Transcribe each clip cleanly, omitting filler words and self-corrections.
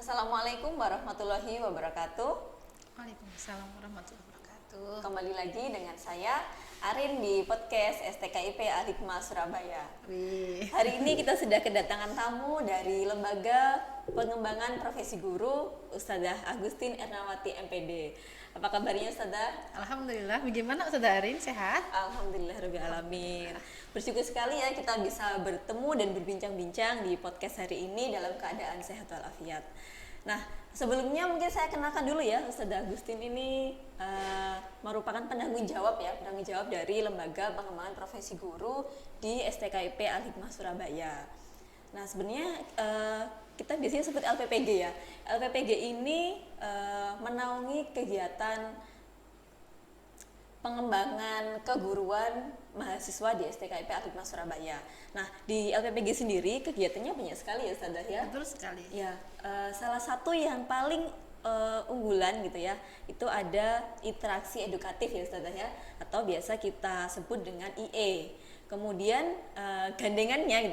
Assalamualaikum warahmatullahi wabarakatuh. Waalaikumsalam warahmatullahi wabarakatuh. Kembali lagi dengan saya Arin di podcast STKIP Al-Hikmah Surabaya. Hari ini kita sudah kedatangan tamu dari Lembaga Pengembangan Profesi Guru, Ustadzah Agustin Ernawati MPD. Apa kabarnya Ustadzah? Alhamdulillah. Bagaimana Ustadzah Arin? Sehat? Alhamdulillahirabbil alamin. Bersyukur sekali ya kita bisa bertemu dan berbincang-bincang di podcast hari ini dalam keadaan sehat walafiat. Nah, sebelumnya mungkin saya kenalkan dulu ya, Ustadzah Agustin ini merupakan penanggung jawab dari Lembaga Pengembangan Profesi Guru di STKIP Al-Hikmah Surabaya. Nah, sebenarnya kita biasanya sebut LPPG ya. LPPG ini menaungi kegiatan pengembangan keguruan mahasiswa di STKIP Al-Hikmah Surabaya. Nah, di LPPG sendiri kegiatannya banyak sekali ya, Ustadzah ya. Betul sekali. Ya, salah satu yang paling unggulan gitu ya, itu ada interaksi edukatif ya, Ustadzah ya, atau biasa kita sebut dengan IE. Kemudian gandengannya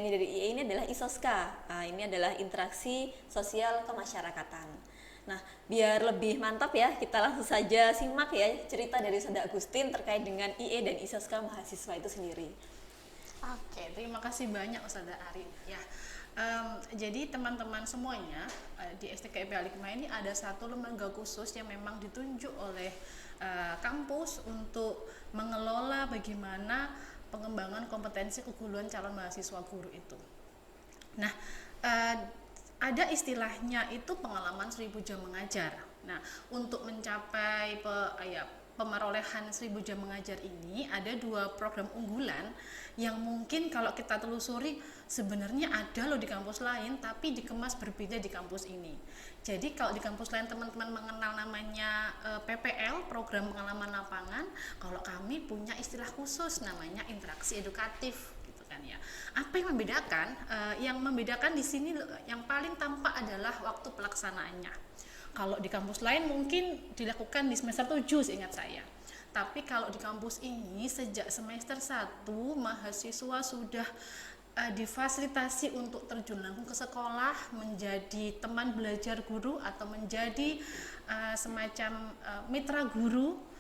dari IE ini adalah ISOSKA. Ini adalah interaksi sosial kemasyarakatan. Nah, biar lebih mantap ya, kita langsung saja simak ya cerita dari Ustadzah Agustin terkait dengan IE dan ISOSKA mahasiswa itu sendiri. Oke, terima kasih banyak Ustadzah Arin. Ya, jadi teman-teman semuanya di STKIP Al-Hikmah ini ada satu lembaga khusus yang memang ditunjuk oleh kampus untuk mengelola bagaimana pengembangan kompetensi keguruan calon mahasiswa guru itu. Nah, ada istilahnya itu pengalaman 1000 jam mengajar. Nah, untuk mencapai pemerolehan 1000 jam mengajar ini ada 2 program unggulan yang mungkin kalau kita telusuri sebenarnya ada loh di kampus lain, tapi dikemas berbeda di kampus ini. Jadi kalau di kampus lain teman-teman mengenal namanya PPL, program pengalaman lapangan, kalau kami punya istilah khusus namanya interaksi edukatif. Ya. Apa yang membedakan? Yang membedakan di sini yang paling tampak adalah waktu pelaksanaannya. Kalau di kampus lain mungkin dilakukan di semester 7 seingat saya. Tapi kalau di kampus ini sejak semester 1 mahasiswa sudah difasilitasi untuk terjun langsung ke sekolah, menjadi teman belajar guru atau menjadi semacam mitra guru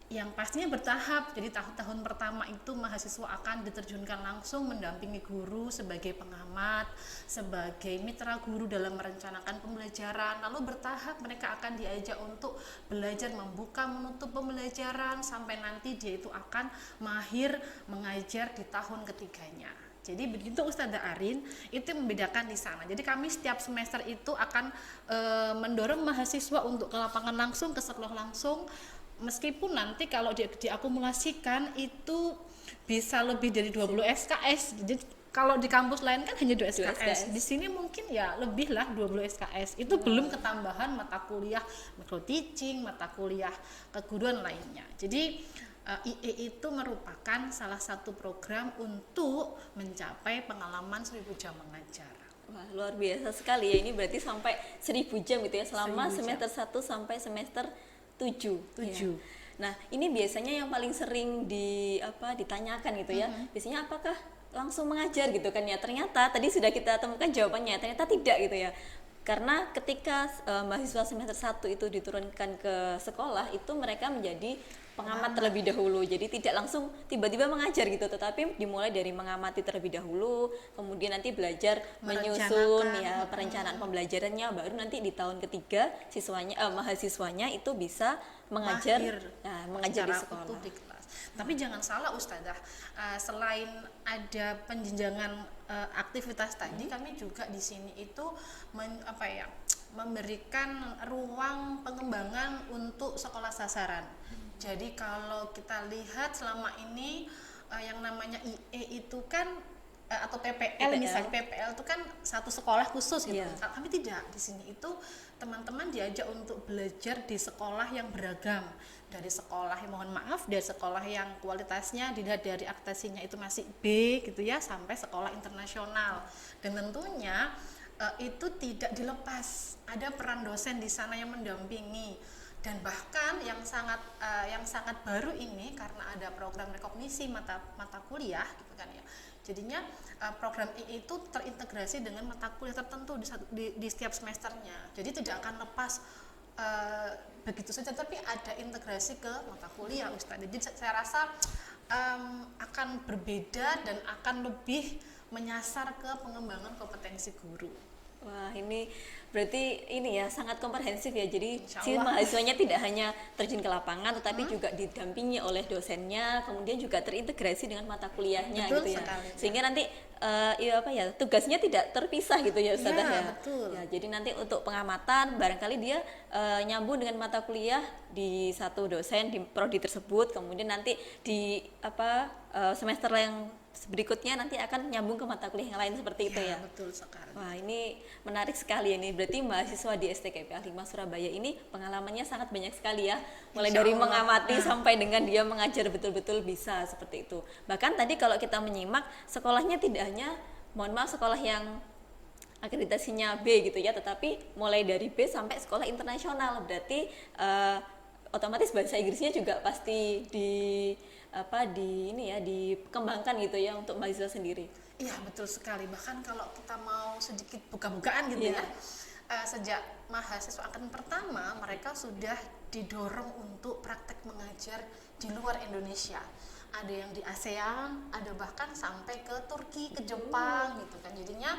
yang pastinya bertahap. Jadi tahun pertama itu mahasiswa akan diterjunkan langsung mendampingi guru sebagai pengamat, sebagai mitra guru dalam merencanakan pembelajaran. Lalu bertahap mereka akan diajak untuk belajar membuka menutup pembelajaran sampai nanti dia itu akan mahir mengajar di tahun ketiganya. Jadi begitu Ustadzah Arin, itu membedakan di sana. Jadi kami setiap semester itu akan mendorong mahasiswa untuk ke lapangan langsung, ke sekolah langsung. Meskipun nanti kalau diakumulasikan itu bisa lebih dari 20 SKS. Jadi kalau di kampus lain kan hanya 2 SKS. Di sini mungkin ya lebih lah 20 SKS. Itu belum ketambahan mata kuliah micro teaching, mata kuliah keguruan lainnya. Jadi IE itu merupakan salah satu program untuk mencapai pengalaman 1000 jam mengajar. Wah, luar biasa sekali ya. Ini berarti sampai 1000 jam gitu ya, selama semester 1 sampai semester 7. Ya. Nah, ini biasanya yang paling sering ditanyakan gitu ya. Biasanya apakah langsung mengajar gitu kan ya? Ternyata tadi sudah kita temukan jawabannya, ternyata tidak gitu ya. Karena ketika mahasiswa semester 1 itu diturunkan ke sekolah, itu mereka menjadi pengamat terlebih dahulu. Jadi tidak langsung tiba-tiba mengajar gitu, tetapi dimulai dari mengamati terlebih dahulu, kemudian nanti belajar menyusun ya perencanaan pembelajarannya, baru nanti di tahun ketiga mahasiswanya itu bisa mengajar mengajar di sekolah. Di kelas. Tapi jangan salah Ustadzah, selain ada penjenjangan aktivitas tadi, kami juga di sini itu memberikan ruang pengembangan untuk sekolah sasaran. Jadi kalau kita lihat selama ini yang namanya IE itu kan atau PPL misalnya, PPL itu kan satu sekolah khusus gitu. Kami tidak, di sini itu teman-teman diajak untuk belajar di sekolah yang beragam, dari sekolah dari sekolah yang kualitasnya dilihat dari akreditasinya itu masih B gitu ya, sampai sekolah internasional. Dan tentunya itu tidak dilepas, ada peran dosen di sana yang mendampingi. Dan bahkan yang sangat baru ini karena ada program rekognisi mata kuliah gitu kan ya. Jadinya program I itu terintegrasi dengan mata kuliah tertentu di setiap semesternya. Jadi tidak akan lepas begitu saja, tapi ada integrasi ke mata kuliah, Ustaz. Jadi saya rasa akan berbeda dan akan lebih menyasar ke pengembangan kompetensi guru. Wah, ini berarti ini ya sangat komprehensif ya. Jadi si Insyaallah. mahasiswanya tidak hanya terjun ke lapangan, tetapi juga didampingi oleh dosennya, kemudian juga terintegrasi dengan mata kuliahnya. Betul gitu ya. sekali. Sehingga nanti tugasnya tidak terpisah gitu ya, Ustazah ya. Betul. Ya, jadi nanti untuk pengamatan barangkali dia nyambung dengan mata kuliah di satu dosen di prodi tersebut, kemudian nanti di semester yang berikutnya nanti akan nyambung ke mata kuliah yang lain seperti itu ya. Betul sekali. Wah, ini menarik sekali ini. Berarti mahasiswa di STKP Al-Hikmah Surabaya ini pengalamannya sangat banyak sekali ya. Mulai dari mengamati sampai dengan dia mengajar betul-betul bisa seperti itu. Bahkan tadi kalau kita menyimak, sekolahnya tidak hanya, mohon maaf, sekolah yang akreditasinya B gitu ya, tetapi mulai dari B sampai sekolah internasional. Berarti otomatis bahasa Inggrisnya juga pasti dikembangkan gitu ya untuk mahasiswa sendiri. Iya, betul sekali. Bahkan kalau kita mau sedikit buka-bukaan gitu ya, sejak mahasiswa angkatan pertama mereka sudah didorong untuk praktek mengajar di luar Indonesia. Ada yang di ASEAN, ada bahkan sampai ke Turki, ke Jepang gitu kan. Jadinya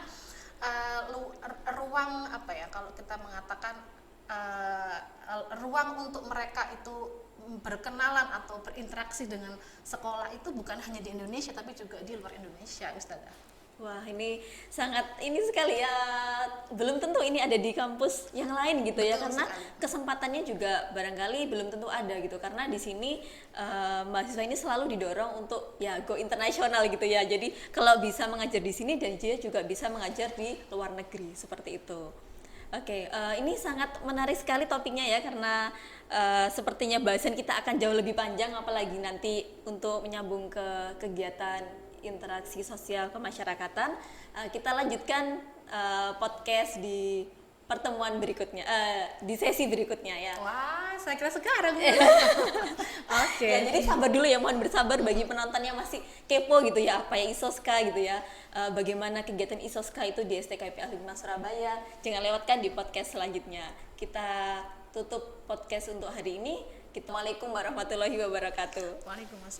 ruang kalau kita mengatakan ruang untuk mereka itu berkenalan atau berinteraksi dengan sekolah itu bukan hanya di Indonesia tapi juga di luar Indonesia, Ustazah. Wah, ini sekali ya. Belum tentu ini ada di kampus yang lain gitu. Betul ya, karena sekali. Kesempatannya juga barangkali belum tentu ada gitu. Karena di sini mahasiswa ini selalu didorong untuk ya go internasional gitu ya. Jadi kalau bisa mengajar di sini dan dia juga bisa mengajar di luar negeri seperti itu. Oke, ini sangat menarik sekali topiknya ya, karena sepertinya bahasan kita akan jauh lebih panjang, apalagi nanti untuk menyambung ke kegiatan interaksi sosial kemasyarakatan. Kita lanjutkan podcast di pertemuan berikutnya, di sesi berikutnya ya. Wah, saya kira sekarang. Oke. Ya, jadi sabar dulu ya, mohon bersabar bagi penonton yang masih kepo gitu ya, apa ya ISOSKA gitu ya. Bagaimana kegiatan ISOSKA itu di STKP Al-Hikmah Surabaya. Jangan lewatkan di podcast selanjutnya. Kita tutup podcast untuk hari ini. Assalamualaikum warahmatullahi wabarakatuh. Waalaikumsalam.